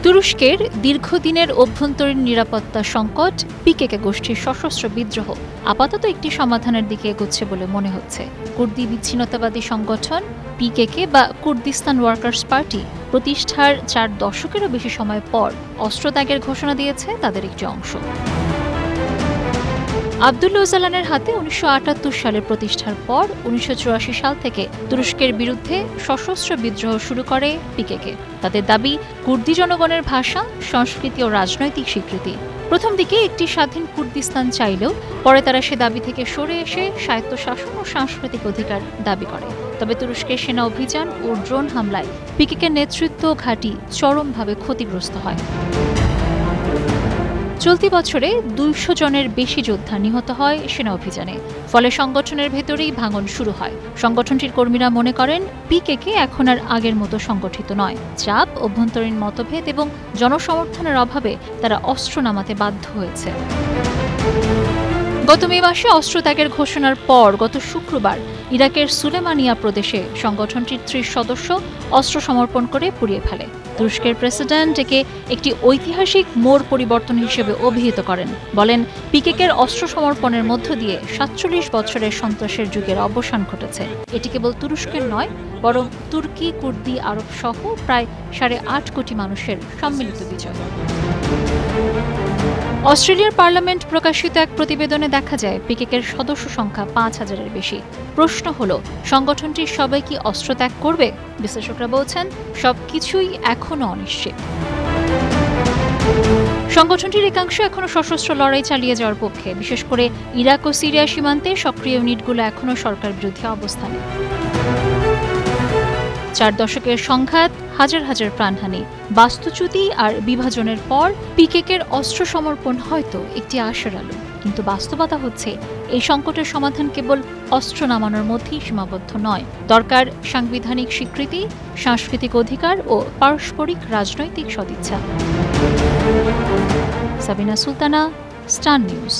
তুরস্কের দীর্ঘদিনের অভ্যন্তরীণ নিরাপত্তা সংকট পিকেকে গোষ্ঠীর সশস্ত্র বিদ্রোহ আপাতত একটি সমাধানের দিকে এগোচ্ছে বলে মনে হচ্ছে। কুর্দি বিচ্ছিন্নতাবাদী সংগঠন পিকেকে বা কুর্দিস্তান ওয়ার্কার্স পার্টি প্রতিষ্ঠার 4 দশকেরও বেশি সময় পর অস্ত্রত্যাগের ঘোষণা দিয়েছে তাদের একটি অংশ। আবদুল্লাহ ওজালানের হাতে ১৯৭৮ সালে প্রতিষ্ঠার পর ১৯৮৪ সাল থেকে তুরস্কের বিরুদ্ধে সশস্ত্র বিদ্রোহ শুরু করে পিকেকে। তাদের দাবি কুর্দি জনগণের ভাষা, সংস্কৃতি ও রাজনৈতিক স্বীকৃতি। প্রথম দিকে একটি স্বাধীন কুর্দিস্তান চাইলেও পরে তারা সে দাবি থেকে সরে এসে স্বায়ত্তশাসন ও সাংস্কৃতিক অধিকার দাবি করে। তবে তুরস্কের সেনা অভিযান ও ড্রোন হামলায় পিকেকের নেতৃত্ব ঘাঁটি চরমভাবে ক্ষতিগ্রস্ত হয়। চলতি বছরে ২০০ জনের বেশি যোদ্ধা নিহত হয় সেনা অভিযানে। ফলে সংগঠনের ভেতরেই ভাঙন শুরু হয়। সংগঠনটির কর্মীরা মনে করেন পিকেকে এখন আর আগের মতো সংগঠিত নয়। চাপ, অভ্যন্তরীণ মতভেদ এবং জনসমর্থনের অভাবে তারা অস্ত্র নামাতে বাধ্য হয়েছে। গত মে মাসে অস্ত্রত্যাগের ঘোষণার পর গত শুক্রবার ইরাকের সুলেমানিয়া প্রদেশে সংগঠনটির ৩০ সদস্য অস্ত্র সমর্পণ করে পুড়িয়ে ফেলে। তুরস্কের প্রেসিডেন্ট একে একটি ঐতিহাসিক মোড় পরিবর্তন হিসেবে অভিহিত করেন। বলেন, পিকেকের অস্ত্র সমর্পণের মধ্য দিয়ে ৪৭ বছরের সন্ত্রাসের যুগের অবসান ঘটেছে। এটি কেবল তুরস্কের নয়, বরং তুর্কি, কুর্দি, আরব সহ প্রায় ৮.৫ কোটি মানুষের সম্মিলিত বিজয়। অস্ট্রেলিয়ার পার্লামেন্ট প্রকাশিত এক প্রতিবেদনে দেখা যায় পিকেকের সদস্য সংখ্যা ৫,০০০-এর বেশি। প্রশ্ন হল, সংগঠনটির সবাই কি অস্ত্র ত্যাগ করবে? বিশ্লেষকরা বলছেন সবকিছুই এখনো অনিশ্চিত। সংগঠনটির একাংশ এখনো সশস্ত্র লড়াই চালিয়ে যাওয়ার পক্ষে, বিশেষ করে ইরাক ও সিরিয়া সীমান্তে সক্রিয় ইউনিটগুলো এখনো সরকার বিরোধী অবস্থানে। ৪ দশকের সংঘাত, হাজার হাজার প্রাণহানি, বাস্তুচ্যুতি আর বিভাজনের পর পিকেকের অস্ত্র সমর্পণ হয়তো একটি আশার আলো। কিন্তু বাস্তবতা হচ্ছে এই সংকটের সমাধান কেবল অস্ত্র নামানোর মধ্যেই সীমাবদ্ধ নয়। দরকার সাংবিধানিক স্বীকৃতি, সাংস্কৃতিক অধিকার ও পারস্পরিক রাজনৈতিক সদিচ্ছা। Sabina Sultana, star news.